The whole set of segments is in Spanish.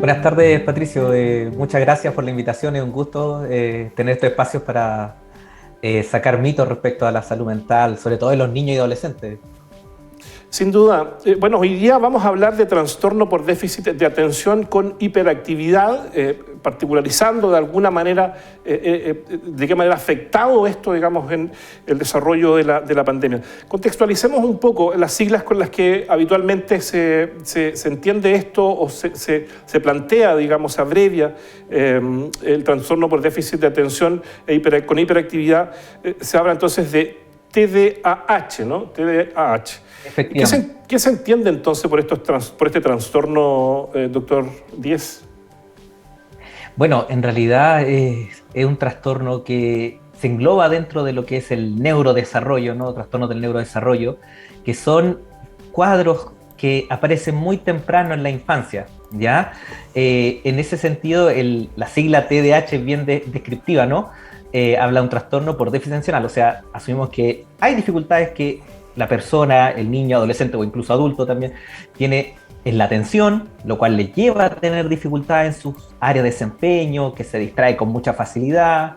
Buenas tardes, Patricio. Muchas gracias por la invitación. Es un gusto tener estos espacios para sacar mitos respecto a la salud mental, sobre todo de los niños y adolescentes. Sin duda. Bueno, hoy día vamos a hablar de trastorno por déficit de atención con hiperactividad, particularizando de alguna manera de qué manera ha afectado esto, digamos, en el desarrollo de la pandemia. Contextualicemos un poco las siglas con las que habitualmente se entiende esto o se plantea, digamos, se abrevia el trastorno por déficit de atención con hiperactividad. Se habla entonces de TDAH, ¿no? TDAH. Efectivamente. ¿Qué se entiende entonces por este trastorno, doctor Díez? Bueno, en realidad es un trastorno que se engloba dentro de lo que es el neurodesarrollo, ¿no? Trastornos del neurodesarrollo, que son cuadros que aparecen muy temprano en la infancia, ¿ya? En ese sentido, la sigla TDAH es bien descriptiva, ¿no? Habla de un trastorno por déficit atencional, o sea, asumimos que hay dificultades que la persona, el niño, adolescente o incluso adulto también, tiene en la atención, lo cual le lleva a tener dificultades en sus áreas de desempeño, que se distrae con mucha facilidad,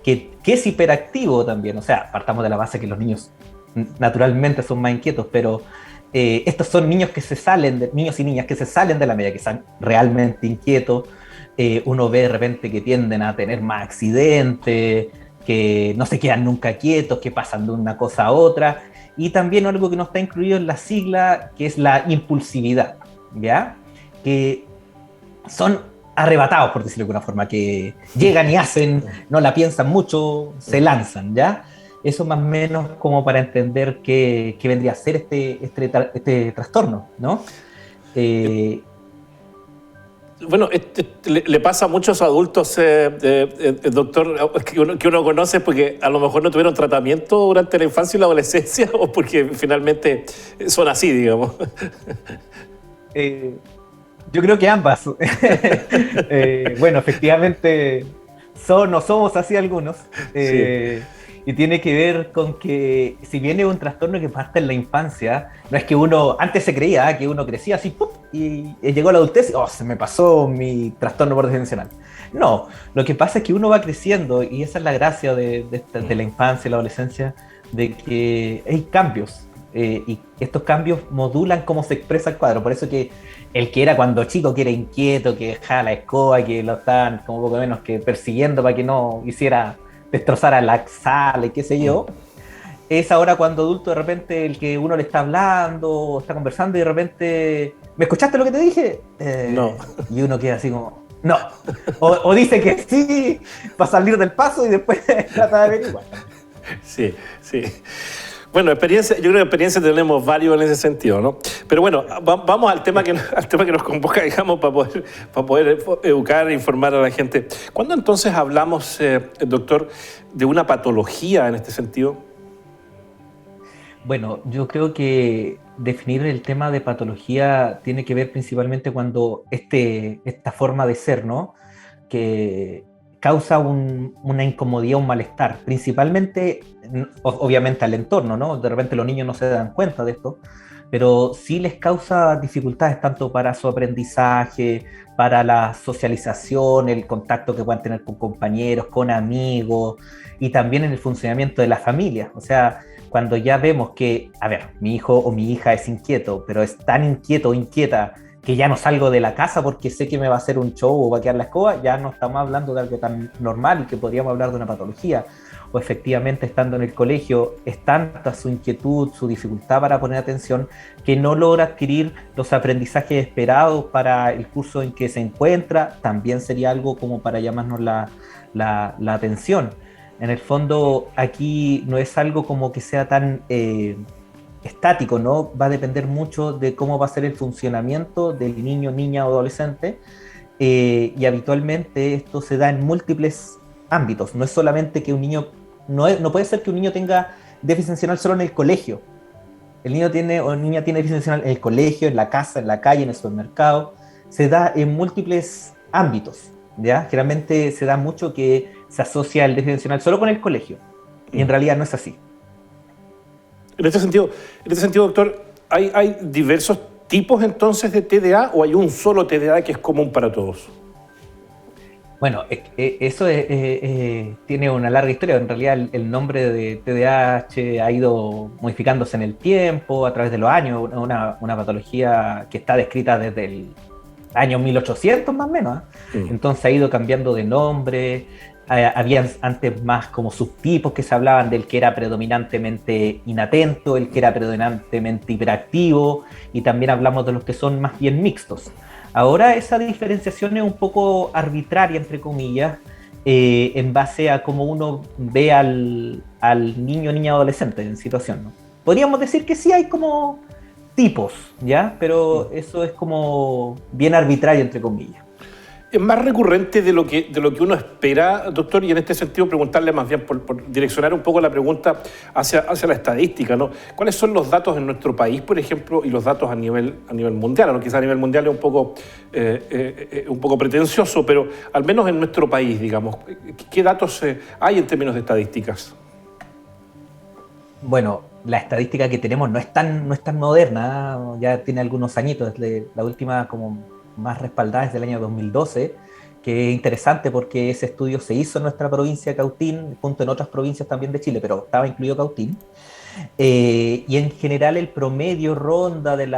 que es hiperactivo también. O sea, partamos de la base que los niños naturalmente son más inquietos, pero estos son niños niños y niñas que se salen de la media, que están realmente inquietos. Uno ve de repente que tienden a tener más accidentes, que no se quedan nunca quietos, que pasan de una cosa a otra. Y también algo que no está incluido en la sigla, que es la impulsividad, ¿ya? Que son arrebatados, por decirlo de alguna forma, que llegan y hacen, no la piensan mucho, se lanzan, ¿ya? Eso más o menos como para entender qué vendría a ser este trastorno, ¿no? Bueno, le pasa a muchos adultos, doctor, que uno conoce porque a lo mejor no tuvieron tratamiento durante la infancia y la adolescencia o porque finalmente son así, digamos. Yo creo que ambas. Bueno, efectivamente no somos así algunos. Sí. Y tiene que ver con que si bien es un trastorno que parte en la infancia, no es que uno, antes se creía que uno crecía así, ¡pup! Y llegó a la adultez y se me pasó mi trastorno por déficit atencional. No, lo que pasa es que uno va creciendo y esa es la gracia de la infancia y la adolescencia, de que hay cambios. Y estos cambios modulan cómo se expresa el cuadro. Por eso que el que era cuando chico, que era inquieto, que dejaba la escoba, que lo estaban como poco menos que persiguiendo para que no hiciera destrozar a la sala y qué sé yo, es ahora cuando adulto de repente el que uno le está hablando, está conversando y de repente, ¿me escuchaste lo que te dije? No. Y uno queda así como, no. O dice que sí para salir del paso y después trata de averiguar. Sí, sí. Bueno, yo creo que experiencia tenemos varios en ese sentido, ¿no? Pero bueno, vamos al tema que nos convoca, digamos, para poder educar e informar a la gente. ¿Cuándo entonces hablamos, doctor, de una patología en este sentido? Bueno, yo creo que definir el tema de patología tiene que ver principalmente cuando esta forma de ser, ¿no? Que causa una incomodidad, un malestar, principalmente, obviamente al entorno, ¿no? De repente los niños no se dan cuenta de esto, pero sí les causa dificultades tanto para su aprendizaje, para la socialización, el contacto que puedan tener con compañeros, con amigos, y también en el funcionamiento de la familia. O sea, cuando ya vemos que, a ver, mi hijo o mi hija es inquieto, pero es tan inquieto o inquieta que ya no salgo de la casa porque sé que me va a hacer un show o va a quedar la escoba, ya no estamos hablando de algo tan normal y que podríamos hablar de una patología. O efectivamente estando en el colegio es tanta su inquietud, su dificultad para poner atención, que no logra adquirir los aprendizajes esperados para el curso en que se encuentra, también sería algo como para llamarnos la atención. En el fondo, aquí no es algo como que sea tan estático, ¿no? Va a depender mucho de cómo va a ser el funcionamiento del niño, niña o adolescente, y habitualmente esto se da en múltiples ámbitos. No es solamente que un niño, no puede ser que un niño tenga déficit atencional solo en el colegio. El niño tiene o niña tiene déficit atencional en el colegio, en la casa, en la calle, en el supermercado. Se da en múltiples ámbitos, ¿ya? Generalmente se da mucho que se asocia el déficit atencional solo con el colegio, y en realidad no es así. En este sentido, doctor, hay diversos tipos entonces de TDA o hay un solo TDA que es común para todos? Bueno, eso tiene una larga historia. En realidad el nombre de TDAH ha ido modificándose en el tiempo, a través de los años, una patología que está descrita desde el año 1800 más o menos, ¿eh? Entonces ha ido cambiando de nombre. Habían antes más como subtipos que se hablaban del que era predominantemente inatento, el que era predominantemente hiperactivo, y también hablamos de los que son más bien mixtos. Ahora esa diferenciación es un poco arbitraria, entre comillas, en base a cómo uno ve al niño o niña adolescente en situación, ¿no? Podríamos decir que sí hay como tipos, ¿ya? Pero eso es como bien arbitrario, entre comillas. Es más recurrente de lo que uno espera, doctor, y en este sentido preguntarle más bien por direccionar un poco la pregunta hacia la estadística, ¿no? ¿Cuáles son los datos en nuestro país, por ejemplo, y los datos a nivel mundial? ¿No? Quizá a nivel mundial es un poco pretencioso, pero al menos en nuestro país, digamos, ¿qué datos hay en términos de estadísticas? Bueno, la estadística que tenemos no es tan moderna, ¿eh? Ya tiene algunos añitos, desde la última como más respaldada es del año 2012, que es interesante porque ese estudio se hizo en nuestra provincia, Cautín, junto en otras provincias también de Chile, pero estaba incluido Cautín. Y en general el promedio ronda del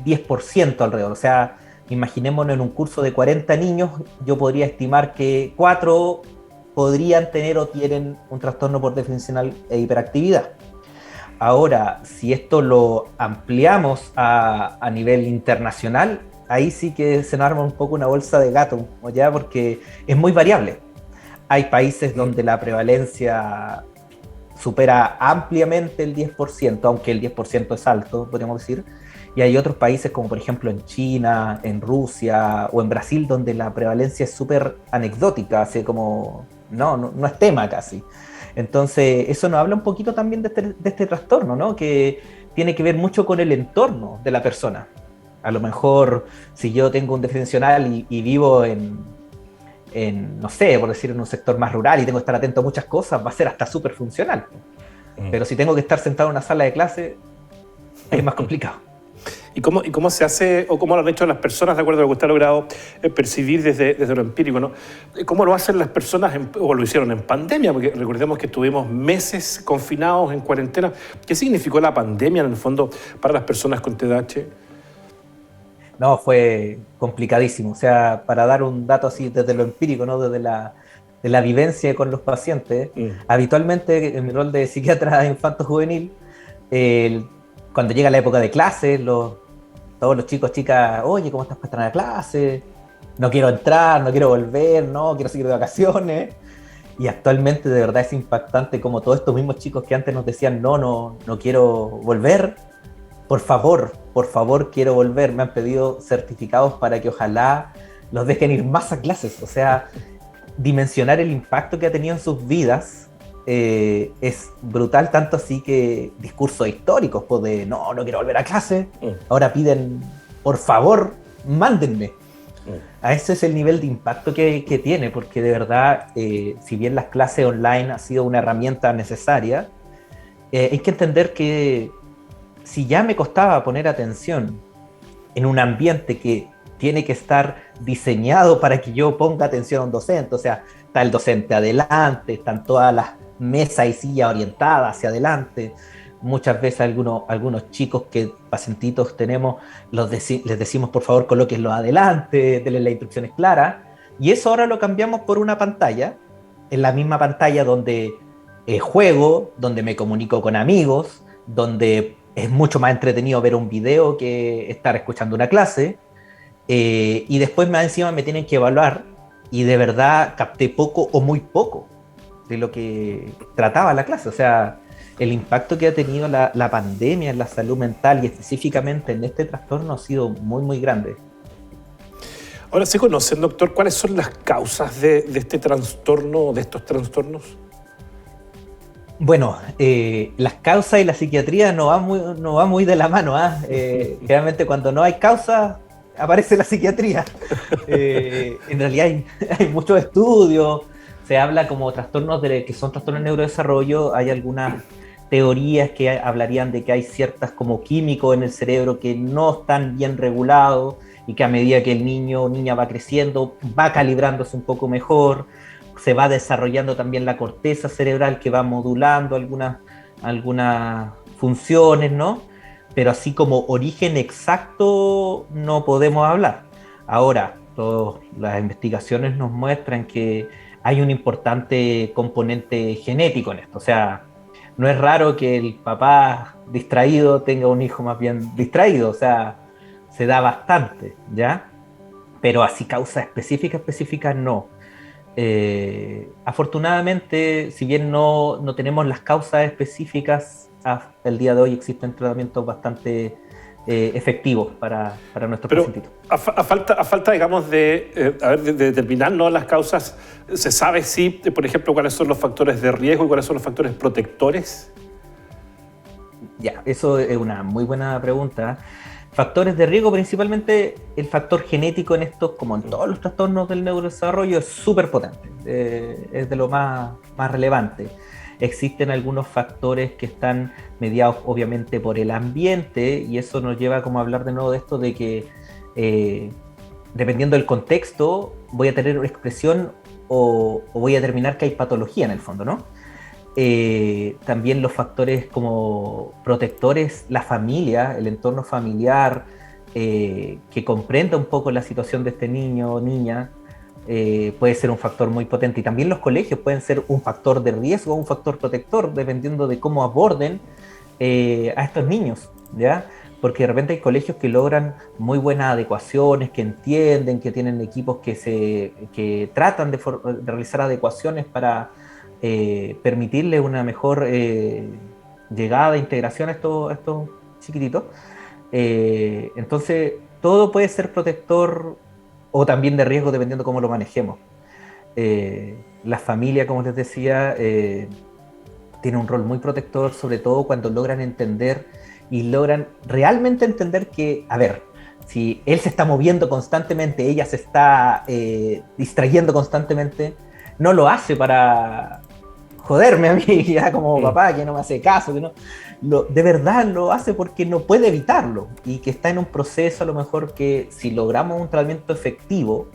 10% alrededor. O sea, imaginémonos en un curso de 40 niños, yo podría estimar que 4 podrían tener o tienen un trastorno por déficit atencional e hiperactividad. Ahora, si esto lo ampliamos a nivel internacional, ahí sí que se nos arma un poco una bolsa de gato, ¿ya? Porque es muy variable. Hay países donde la prevalencia supera ampliamente el 10%, aunque el 10% es alto, podríamos decir, y hay otros países como por ejemplo en China, en Rusia o en Brasil, donde la prevalencia es súper anecdótica, así como no es tema casi. Entonces eso nos habla un poquito también de este trastorno, ¿no? Que tiene que ver mucho con el entorno de la persona. A lo mejor, si yo tengo un déficit atencional y vivo no sé, por decir, en un sector más rural y tengo que estar atento a muchas cosas, va a ser hasta súper funcional. Pero si tengo que estar sentado en una sala de clase, es más complicado. ¿Y cómo se hace, o cómo lo han hecho las personas, de acuerdo a lo que usted ha logrado percibir desde lo empírico, ¿no? ¿Cómo lo hacen las personas, o lo hicieron en pandemia? Porque recordemos que estuvimos meses confinados, en cuarentena. ¿Qué significó la pandemia, en el fondo, para las personas con TDAH? No, fue complicadísimo. O sea, para dar un dato así desde lo empírico, ¿no? Desde la vivencia con los pacientes, habitualmente en mi rol de psiquiatra infanto-juvenil, cuando llega la época de clase, todos los chicos, chicas, oye, ¿cómo estás para entrar a la clase? No quiero entrar, no quiero volver, no, quiero seguir de vacaciones. Y actualmente de verdad es impactante como todos estos mismos chicos que antes nos decían, no quiero volver, por favor, quiero volver. Me han pedido certificados para que ojalá los dejen ir más a clases. O sea, dimensionar el impacto que ha tenido en sus vidas es brutal, tanto así que discursos históricos, pues de no quiero volver a clase, ahora piden, por favor, mándenme. A ese es el nivel de impacto que tiene, porque de verdad, si bien las clases online ha sido una herramienta necesaria, hay que entender que si ya me costaba poner atención en un ambiente que tiene que estar diseñado para que yo ponga atención a un docente, o sea, está el docente adelante, están todas las mesas y sillas orientadas hacia adelante, muchas veces algunos chicos que pacientitos tenemos, les decimos por favor colóquenlos adelante, denle las instrucciones claras, y eso ahora lo cambiamos por una pantalla, en la misma pantalla donde juego, donde me comunico con amigos, donde es mucho más entretenido ver un video que estar escuchando una clase, y después más encima me tienen que evaluar, y de verdad capté poco o muy poco de lo que trataba la clase. O sea, el impacto que ha tenido la pandemia en la salud mental y específicamente en este trastorno ha sido muy, muy grande. Ahora, ¿se conocen, doctor, cuáles son las causas de este trastorno, de estos trastornos? Bueno, las causas y la psiquiatría no va muy de la mano, ¿eh? Realmente cuando no hay causas, aparece la psiquiatría. En realidad hay muchos estudios, se habla como trastornos que son trastornos de neurodesarrollo, hay algunas teorías que hablarían de que hay ciertas como químicos en el cerebro que no están bien regulados y que a medida que el niño o niña va creciendo, va calibrándose un poco mejor, se va desarrollando también la corteza cerebral que va modulando algunas funciones, ¿no? Pero así como origen exacto no podemos hablar. Ahora, todas las investigaciones nos muestran que hay un importante componente genético en esto, o sea, no es raro que el papá distraído tenga un hijo más bien distraído, o sea, se da bastante, ¿ya? Pero así causa específica, no. Afortunadamente, si bien no tenemos las causas específicas, el día de hoy existen tratamientos bastante efectivos para nuestros Pero pacientitos. a falta, digamos, de determinar, ¿no?, las causas, ¿se sabe si, por ejemplo, cuáles son los factores de riesgo y cuáles son los factores protectores? Ya, eso es una muy buena pregunta. Factores de riesgo, principalmente el factor genético en estos, como en todos los trastornos del neurodesarrollo, es súper potente, es de lo más relevante. Existen algunos factores que están mediados obviamente por el ambiente y eso nos lleva como a hablar de nuevo de esto de que dependiendo del contexto voy a tener una expresión o voy a determinar que hay patología en el fondo, ¿no? También los factores como protectores, la familia, el entorno familiar, que comprenda un poco la situación de este niño o niña, puede ser un factor muy potente. Y también los colegios pueden ser un factor de riesgo o un factor protector, dependiendo de cómo aborden a estos niños, ¿ya? Porque de repente hay colegios que logran muy buenas adecuaciones, que entienden, que tienen equipos que tratan de realizar adecuaciones para permitirle una mejor llegada, integración a estos chiquititos. Entonces, todo puede ser protector o también de riesgo dependiendo cómo lo manejemos. La familia, como les decía, tiene un rol muy protector, sobre todo cuando logran entender y logran realmente entender que, a ver, si él se está moviendo constantemente, ella se está distrayendo constantemente, no lo hace para joderme a mí, ya como papá, que no me hace caso, que no, de verdad lo hace porque no puede evitarlo y que está en un proceso a lo mejor que si logramos un tratamiento efectivo,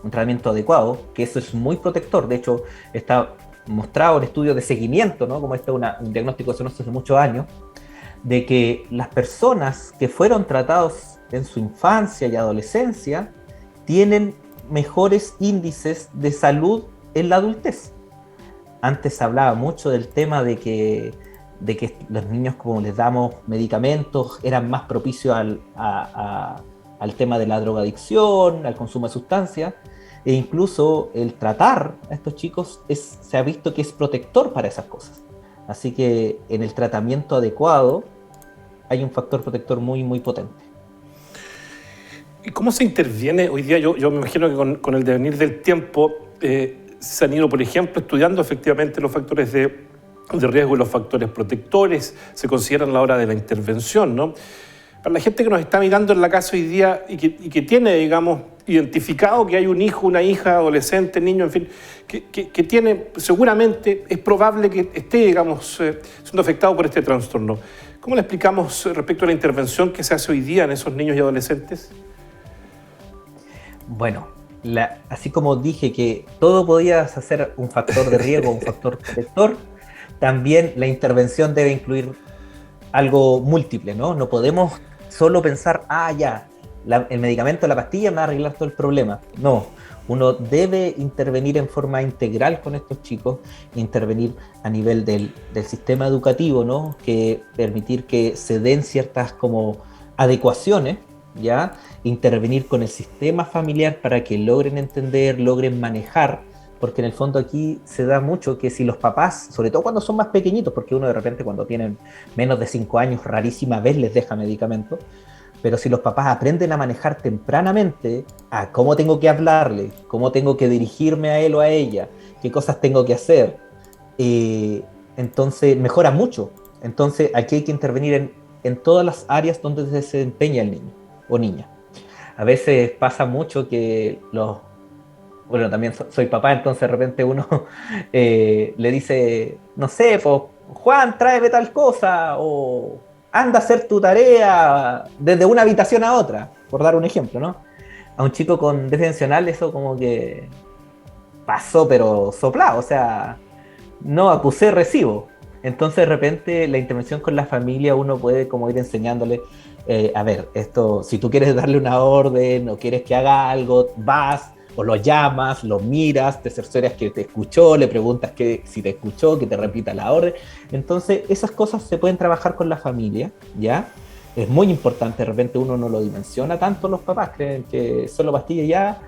un tratamiento adecuado, que eso es muy protector, de hecho está mostrado en estudios de seguimiento, ¿no? Como este es un diagnóstico que se conoce hace muchos años, de que las personas que fueron tratados en su infancia y adolescencia tienen mejores índices de salud en la adultez. Antes se hablaba mucho del tema de que los niños, como les damos medicamentos, eran más propicios al tema de la drogadicción, al consumo de sustancias, e incluso el tratar a estos chicos se ha visto que es protector para esas cosas. Así que en el tratamiento adecuado hay un factor protector muy, muy potente. ¿Y cómo se interviene hoy día? Yo me imagino que con el devenir del tiempo se han ido, por ejemplo, estudiando efectivamente los factores de riesgo y los factores protectores, se consideran a la hora de la intervención, ¿no? Para la gente que nos está mirando en la casa hoy día y que tiene, digamos, identificado que hay un hijo, una hija, adolescente, niño, en fin, que tiene, seguramente es probable que esté, digamos, siendo afectado por este trastorno. ¿Cómo le explicamos respecto a la intervención que se hace hoy día en esos niños y adolescentes? Bueno, así como dije que todo podía ser un factor de riesgo, un factor protector, también la intervención debe incluir algo múltiple, ¿no? No podemos solo pensar, el medicamento, la pastilla me va a arreglar todo el problema. No, uno debe intervenir en forma integral con estos chicos, intervenir a nivel del sistema educativo, ¿no? Que permitir que se den ciertas como adecuaciones, ¿ya? Intervenir con el sistema familiar para que logren entender, logren manejar, porque en el fondo aquí se da mucho que si los papás, sobre todo cuando son más pequeñitos, porque uno de repente cuando tienen menos de 5 años rarísima vez les deja medicamentos, pero si los papás aprenden a manejar tempranamente a cómo tengo que hablarle, cómo tengo que dirigirme a él o a ella, qué cosas tengo que hacer, entonces mejora mucho. Entonces aquí hay que intervenir en todas las áreas donde se desempeña el niño o niña. A veces pasa mucho que bueno, también soy papá, entonces de repente uno le dice, no sé, pues, Juan, tráeme tal cosa, o anda a hacer tu tarea desde una habitación a otra, por dar un ejemplo, ¿no? A un chico con déficit atencional eso como que pasó, pero soplado, o sea, no acusé recibo. Entonces de repente la intervención con la familia uno puede como ir enseñándole, a ver, esto, si tú quieres darle una orden o quieres que haga algo, vas o lo llamas, lo miras, te cercioras que te escuchó, le preguntas que, si te escuchó, que te repita la orden. Entonces esas cosas se pueden trabajar con la familia, ¿ya? Es muy importante, de repente uno no lo dimensiona tanto, los papás creen que solo pastillas ya.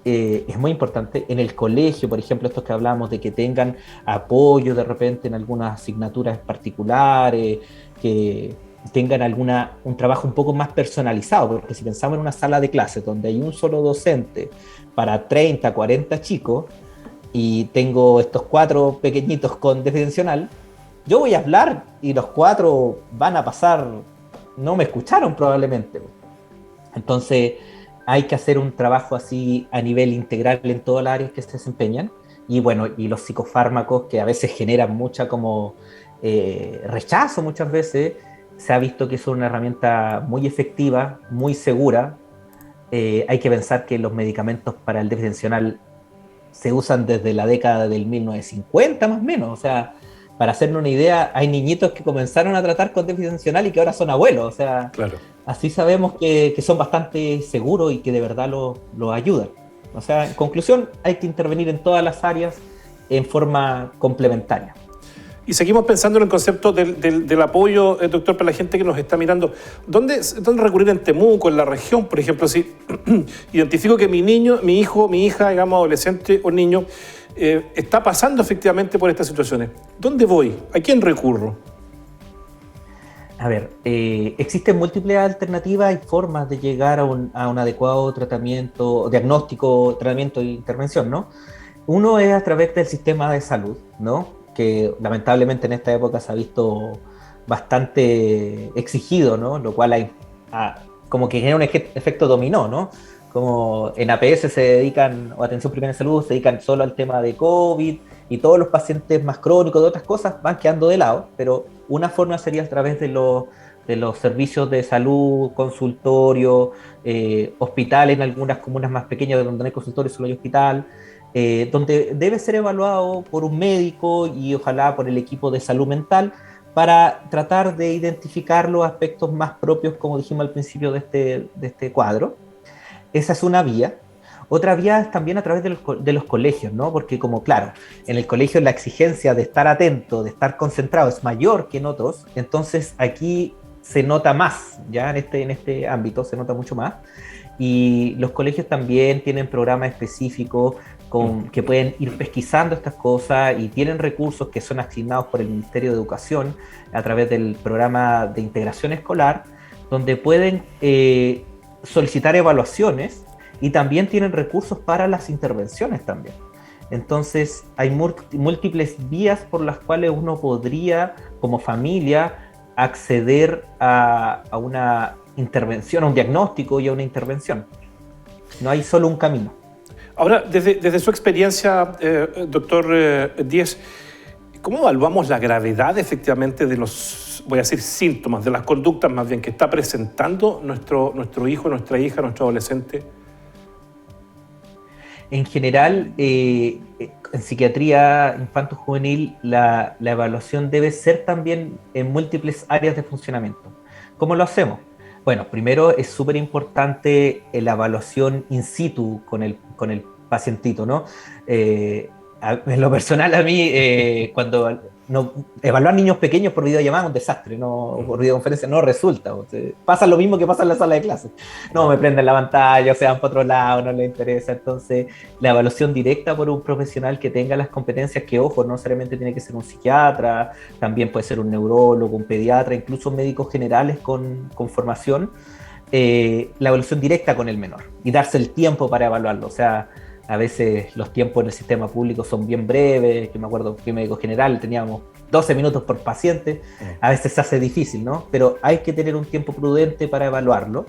Es muy importante en el colegio, por ejemplo, estos que hablamos de que tengan apoyo de repente en algunas asignaturas particulares, que tengan un trabajo un poco más personalizado, porque si pensamos en una sala de clases donde hay un solo docente para 30, 40 chicos y tengo estos 4 pequeñitos con déficit atencional, yo voy a hablar y los 4 van a pasar, no me escucharon probablemente. Entonces hay que hacer un trabajo así a nivel integral en todas las áreas que se desempeñan. Y bueno, y los psicofármacos que a veces generan mucha como rechazo muchas veces, se ha visto que son una herramienta muy efectiva, muy segura. Hay que pensar que los medicamentos para el déficit atencional se usan desde la década del 1950 más o menos. O sea, para hacernos una idea, hay niñitos que comenzaron a tratar con déficit atencional y que ahora son abuelos. O sea, Claro. así sabemos que son bastante seguros y que de verdad lo ayudan. O sea, en conclusión, hay que intervenir en todas las áreas en forma complementaria. Y seguimos pensando en el concepto del apoyo, doctor, para la gente que nos está mirando. ¿Dónde recurrir en Temuco, en la región, por ejemplo? Si identifico que mi niño, mi hijo, mi hija, digamos, adolescente o niño, está pasando efectivamente por estas situaciones. ¿Dónde voy? ¿A quién recurro? A ver, existen múltiples alternativas y formas de llegar a un adecuado tratamiento, diagnóstico, tratamiento e intervención, ¿no? Uno es a través del sistema de salud, ¿no? Que lamentablemente en esta época se ha visto bastante exigido, ¿no? Lo cual como que genera un efecto dominó, ¿no? Como en APS se dedican, o Atención Primaria en Salud, se dedican solo al tema de COVID y todos los pacientes más crónicos de otras cosas van quedando de lado, pero una forma sería a través de los servicios de salud, consultorio, hospitales en algunas comunas más pequeñas donde no hay consultorio, solo hay hospital, donde debe ser evaluado por un médico y ojalá por el equipo de salud mental para tratar de identificar los aspectos más propios, como dijimos al principio de este cuadro. Esa es una vía. Otra vía es también a través de los colegios, ¿no? Porque como, claro, en el colegio la exigencia de estar atento, de estar concentrado es mayor que en otros, entonces aquí se nota más, ya en este ámbito se nota mucho más. Y los colegios también tienen programas específicos que pueden ir pesquisando estas cosas y tienen recursos que son asignados por el Ministerio de Educación a través del programa de integración escolar, donde pueden solicitar evaluaciones y también tienen recursos para las intervenciones también. Entonces hay múltiples vías por las cuales uno podría, como familia, acceder a una intervención, a un diagnóstico y a una intervención. No hay solo un camino. Ahora, desde su experiencia, doctor Díez, ¿cómo evaluamos la gravedad efectivamente de los, voy a decir, síntomas, de las conductas más bien que está presentando nuestro hijo, nuestra hija, nuestro adolescente? En general, en psiquiatría infanto-juvenil, la evaluación debe ser también en múltiples áreas de funcionamiento. ¿Cómo lo hacemos? Bueno, primero es súper importante la evaluación in situ con el pacientito, ¿no? En lo personal, a mí, cuando evaluar niños pequeños por videollamada es un desastre, no, por videoconferencia no resulta. O sea, pasa lo mismo que pasa en la sala de clases. No, me prenden la pantalla, o se van para otro lado, no les interesa. Entonces, la evaluación directa por un profesional que tenga las competencias, que ojo, no necesariamente tiene que ser un psiquiatra, también puede ser un neurólogo, un pediatra, incluso médicos generales con formación, la evaluación directa con el menor y darse el tiempo para evaluarlo. O sea, a veces los tiempos en el sistema público son bien breves, que me acuerdo que médico general teníamos 12 minutos por paciente, a veces se hace difícil, ¿no? Pero hay que tener un tiempo prudente para evaluarlo.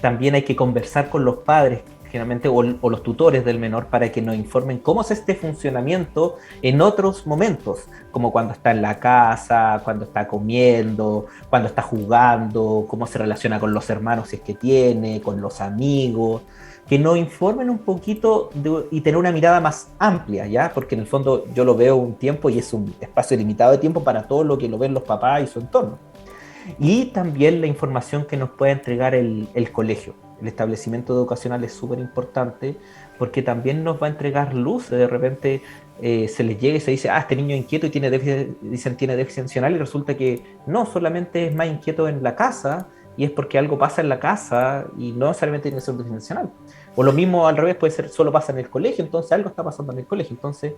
También hay que conversar con los padres finalmente, o los tutores del menor, para que nos informen cómo es este funcionamiento en otros momentos, como cuando está en la casa, cuando está comiendo, cuando está jugando, cómo se relaciona con los hermanos si es que tiene, con los amigos, que nos informen un poquito y tener una mirada más amplia, ¿ya? Porque en el fondo yo lo veo un tiempo y es un espacio limitado de tiempo para todo lo que lo ven los papás y su entorno. Y también la información que nos puede entregar el colegio. El establecimiento educacional es súper importante porque también nos va a entregar luz. De repente se les llega y se dice, este niño es inquieto y tiene déficit, dicen tiene déficit atencional, y resulta que no, solamente es más inquieto en la casa y es porque algo pasa en la casa y no necesariamente tiene que ser un déficit atencional. O lo mismo al revés, puede ser solo pasa en el colegio, entonces algo está pasando en el colegio. Entonces,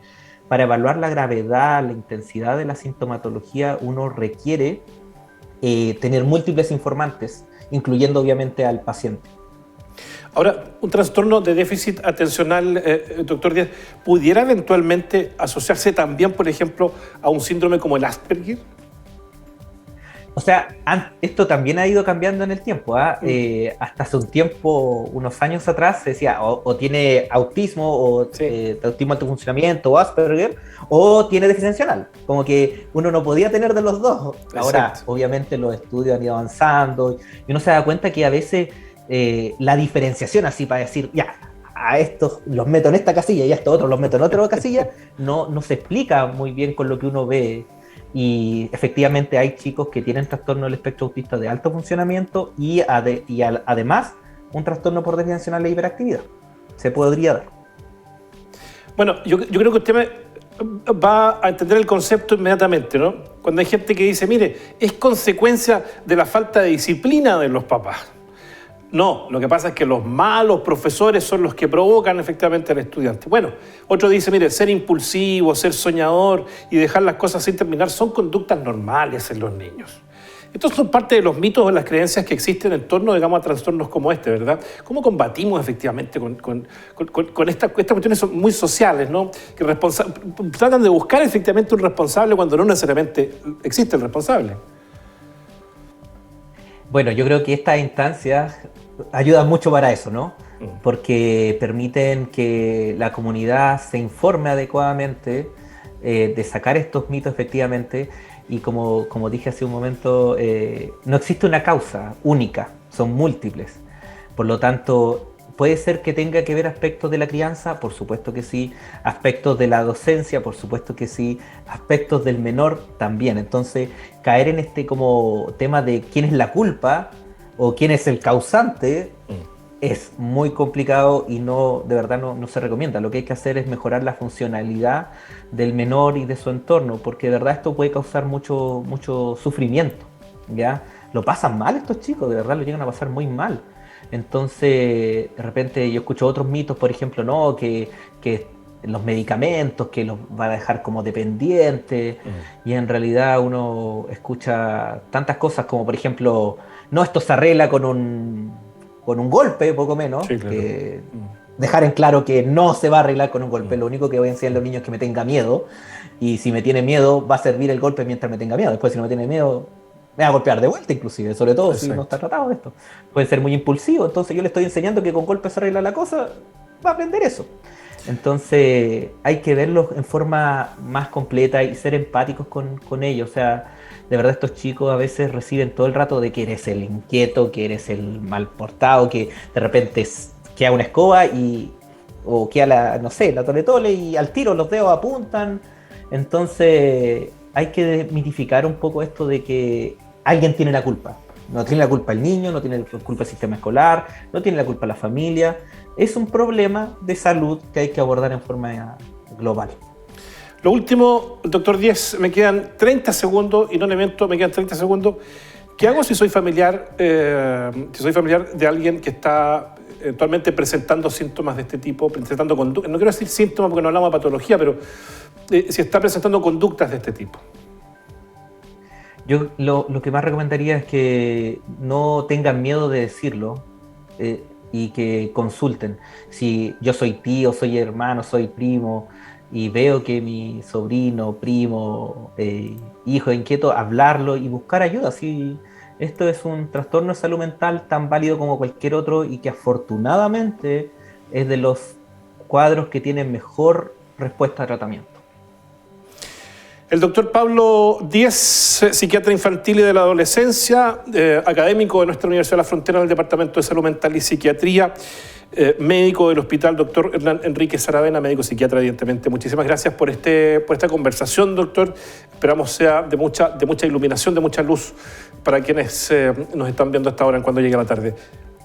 para evaluar la gravedad, la intensidad de la sintomatología, uno requiere tener múltiples informantes, incluyendo obviamente al paciente. Ahora, un trastorno de déficit atencional, doctor Díaz, ¿pudiera eventualmente asociarse también, por ejemplo, a un síndrome como el Asperger? O sea, esto también ha ido cambiando en el tiempo. Hasta hace un tiempo, unos años atrás, se decía o tiene autismo, o autismo alto funcionamiento, o Asperger, o tiene deficiencial. Como que uno no podía tener de los dos. Ahora, obviamente, los estudios han ido avanzando y uno se da cuenta que a veces la diferenciación, así para decir, ya, a estos los meto en esta casilla y a estos otros los meto en otra casilla, no se explica muy bien con lo que uno ve. Y efectivamente hay chicos que tienen trastorno del espectro autista de alto funcionamiento y además un trastorno por déficit atencional e hiperactividad. Se podría dar. Bueno, yo creo que usted va a entender el concepto inmediatamente, ¿no? Cuando hay gente que dice, mire, es consecuencia de la falta de disciplina de los papás. No, lo que pasa es que los malos profesores son los que provocan efectivamente al estudiante. Bueno, otro dice, mire, ser impulsivo, ser soñador y dejar las cosas sin terminar son conductas normales en los niños. Estos son parte de los mitos o las creencias que existen en torno, digamos, a trastornos como este, ¿verdad? ¿Cómo combatimos efectivamente con estas cuestiones muy sociales, ¿no? Que tratan de buscar efectivamente un responsable cuando no necesariamente existe el responsable. Bueno, yo creo que estas instancias ayudan mucho para eso, ¿no? Porque permiten que la comunidad se informe adecuadamente, de sacar estos mitos efectivamente, y como dije hace un momento, no existe una causa única, son múltiples. Por lo tanto, ¿puede ser que tenga que ver aspectos de la crianza? Por supuesto que sí. ¿Aspectos de la docencia? Por supuesto que sí. ¿Aspectos del menor? También. Entonces, caer en este como tema de quién es la culpa o quién es el causante es muy complicado y de verdad no se recomienda. Lo que hay que hacer es mejorar la funcionalidad del menor y de su entorno, porque de verdad esto puede causar mucho sufrimiento, ¿ya? Lo pasan mal estos chicos, de verdad lo llegan a pasar muy mal. Entonces, de repente yo escucho otros mitos, por ejemplo, no, que los medicamentos, que los va a dejar como dependientes, y en realidad uno escucha tantas cosas como, por ejemplo, no, esto se arregla con un golpe, poco menos, sí, claro. Dejar en claro que no se va a arreglar con un golpe, lo único que voy a enseñar a los niños es que me tenga miedo, y si me tiene miedo va a servir el golpe mientras me tenga miedo, después si no me tiene miedo me va a golpear de vuelta inclusive, sobre todo si no está tratado de esto. Puede ser muy impulsivo, entonces yo le estoy enseñando que con golpes se arregla la cosa, va a aprender eso. Entonces hay que verlos en forma más completa y ser empáticos con ellos. O sea, de verdad estos chicos a veces reciben todo el rato de que eres el inquieto, que eres el mal portado, que de repente queda una escoba o queda la tole y al tiro los dedos apuntan. Entonces hay que desmitificar un poco esto de que alguien tiene la culpa. No tiene la culpa el niño, no tiene la culpa el sistema escolar, no tiene la culpa la familia. Es un problema de salud que hay que abordar en forma global. Lo último, doctor Díaz, me quedan 30 segundos, y no me quedan 30 segundos. ¿Qué hago si soy familiar de alguien que está eventualmente presentando síntomas de este tipo, presentando conductas? No quiero decir síntomas porque no hablamos de patología, pero si está presentando conductas de este tipo. Yo lo que más recomendaría es que no tengan miedo de decirlo y que consulten. Si yo soy tío, soy hermano, soy primo y veo que mi sobrino, primo, hijo inquieto, hablarlo y buscar ayuda. Si esto es un trastorno de salud mental tan válido como cualquier otro y que afortunadamente es de los cuadros que tienen mejor respuesta a tratamiento. El doctor Pablo Díez, psiquiatra infantil y de la adolescencia, académico de nuestra Universidad de la Frontera en el Departamento de Salud Mental y Psiquiatría, médico del Hospital Dr. Hernán Enrique Saravena, médico psiquiatra, evidentemente. Muchísimas gracias por esta conversación, doctor. Esperamos sea de mucha iluminación, de mucha luz para quienes nos están viendo hasta ahora en Cuando Llegue la Tarde.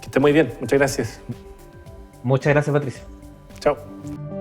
Que esté muy bien. Muchas gracias. Muchas gracias, Patricio. Chao.